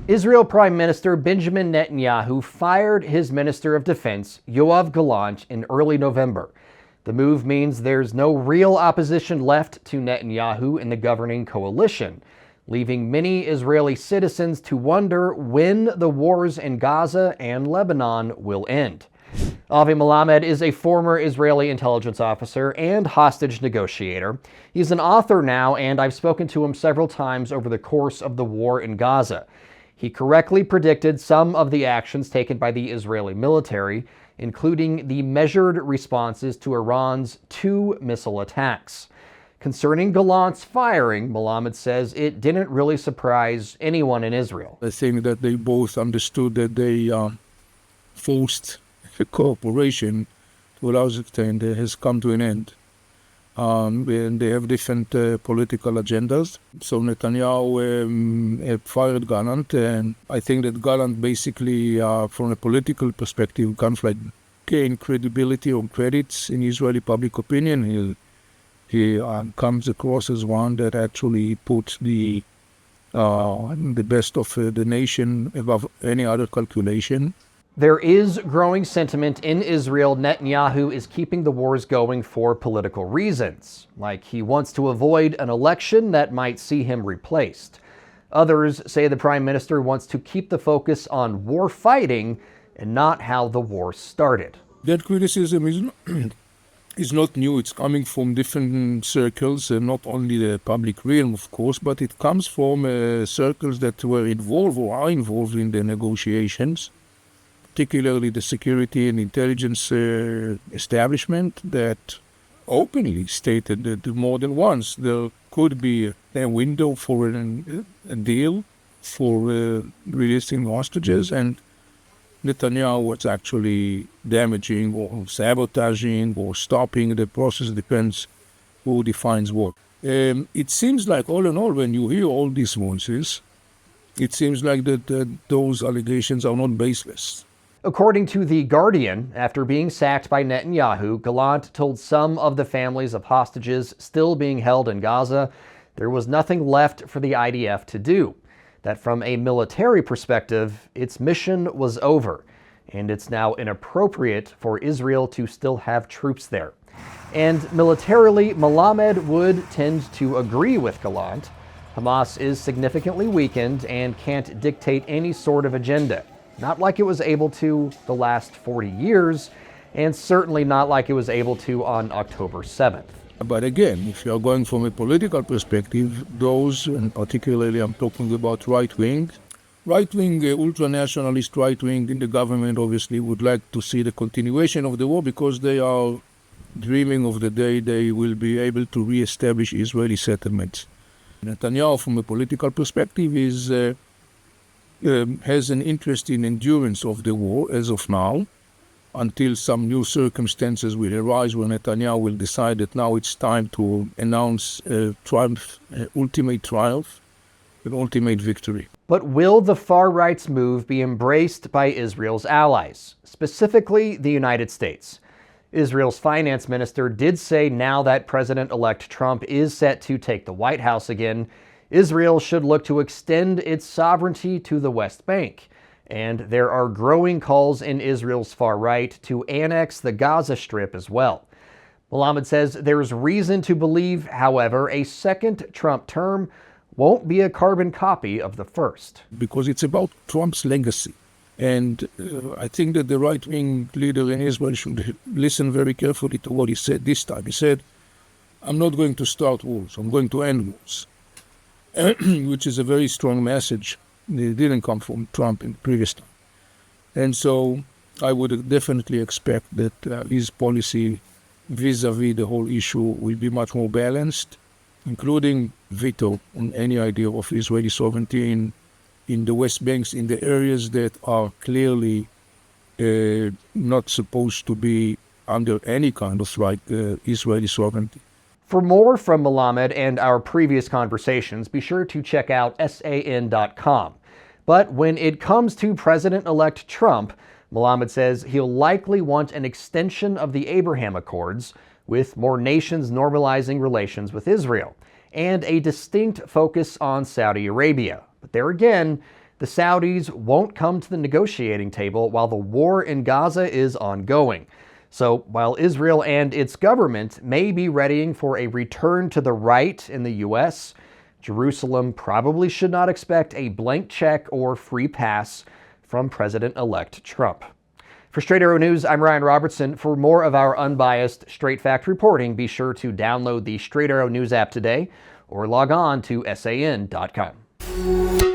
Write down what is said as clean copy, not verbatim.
Israel Prime Minister Benjamin Netanyahu fired his Minister of Defense, Yoav Gallant, in early November. The move means there's no real opposition left to Netanyahu in the governing coalition, leaving many Israeli citizens to wonder when the wars in Gaza and Lebanon will end. Avi Melamed is a former Israeli intelligence officer and hostage negotiator. He's an author now, and I've spoken to him several times over the course of the war in Gaza. He correctly predicted some of the actions taken by the Israeli military, including the measured responses to Iran's 2 missile attacks. Concerning Gallant's firing, Melamed says it didn't really surprise anyone in Israel. I think that they both understood that they forced a cooperation to a large extent has come to an end. And they have different political agendas. So Netanyahu fired Gallant, and I think that Gallant basically, from a political perspective, kind of like gain credibility or credits in Israeli public opinion. He comes across as one that actually puts the best of the nation above any other calculation. There is growing sentiment in Israel Netanyahu is keeping the wars going for political reasons, like he wants to avoid an election that might see him replaced. Others say the prime minister wants to keep the focus on war fighting and not how the war started. That criticism is not new. It's coming from different circles, not only the public realm, of course, but it comes from circles that were involved or are involved in the negotiations, particularly the security and intelligence establishment that openly stated that more than once there could be a window for a deal for releasing hostages, and Netanyahu was actually damaging or sabotaging or stopping the process. Depends who defines what. It seems like, all in all, when you hear all these voices, it seems like that those allegations are not baseless. According to The Guardian, after being sacked by Netanyahu, Gallant told some of the families of hostages still being held in Gaza there was nothing left for the IDF to do, that from a military perspective, its mission was over, and it's now inappropriate for Israel to still have troops there. And militarily, Melamed would tend to agree with Gallant. Hamas is significantly weakened and can't dictate any sort of agenda. Not like it was able to the last 40 years, and certainly not like it was able to on October 7th. But again, if you are going from a political perspective, those, and particularly I'm talking about right-wing, ultranationalist right-wing in the government obviously would like to see the continuation of the war because they are dreaming of the day they will be able to re-establish Israeli settlements. Netanyahu, from a political perspective, has an interest in endurance of the war as of now, until some new circumstances will arise where Netanyahu will decide that now it's time to announce a triumph, ultimate triumph, an ultimate victory. But will the far right's move be embraced by Israel's allies, specifically the United States? Israel's finance minister did say now that President-elect Trump is set to take the White House again, Israel should look to extend its sovereignty to the West Bank. And there are growing calls in Israel's far right to annex the Gaza Strip as well. Melamed says there's reason to believe, however, a second Trump term won't be a carbon copy of the first. Because it's about Trump's legacy. And I think that the right-wing leader in Israel should listen very carefully to what he said this time. He said, I'm not going to start wars, I'm going to end wars. Which is a very strong message. It didn't come from Trump in the previous time. And so I would definitely expect that his policy vis-a-vis the whole issue will be much more balanced, including veto on any idea of Israeli sovereignty in the West Bank, in the areas that are clearly not supposed to be under any kind of right Israeli sovereignty. For more from Melamed and our previous conversations, be sure to check out san.com. But when it comes to President-elect Trump, Melamed says he'll likely want an extension of the Abraham Accords, with more nations normalizing relations with Israel, and a distinct focus on Saudi Arabia. But there again, the Saudis won't come to the negotiating table while the war in Gaza is ongoing. So while Israel and its government may be readying for a return to the right in the U.S., Jerusalem probably should not expect a blank check or free pass from President-elect Trump. For Straight Arrow News, I'm Ryan Robertson. For more of our unbiased, straight-fact reporting, be sure to download the Straight Arrow News app today or log on to san.com.